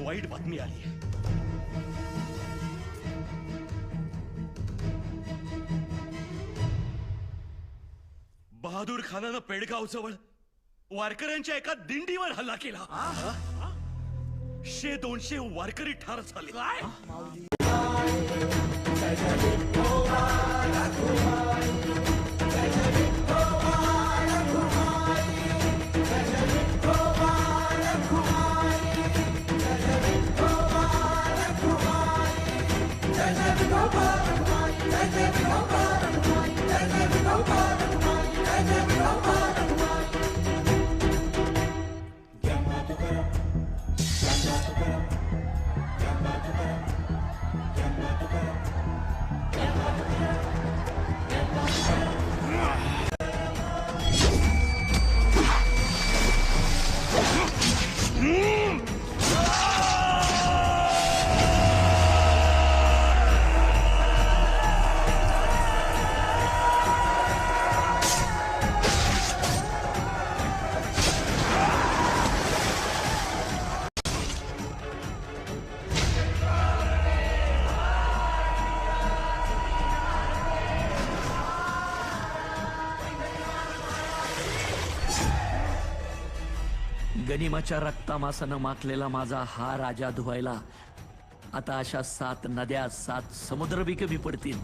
वाईट बातमी आली आहे. बहादूर खानानं पेडगाव जवळ वारकऱ्यांच्या एका दिंडीवर हल्ला केला. 100-200 वारकरी ठार झाले. गनिमाच्या रक्तामासानं माखलेला माझा हा राजा धुवायला आता अशा 7 नद्या 7 समुद्र बी कमी पडतील.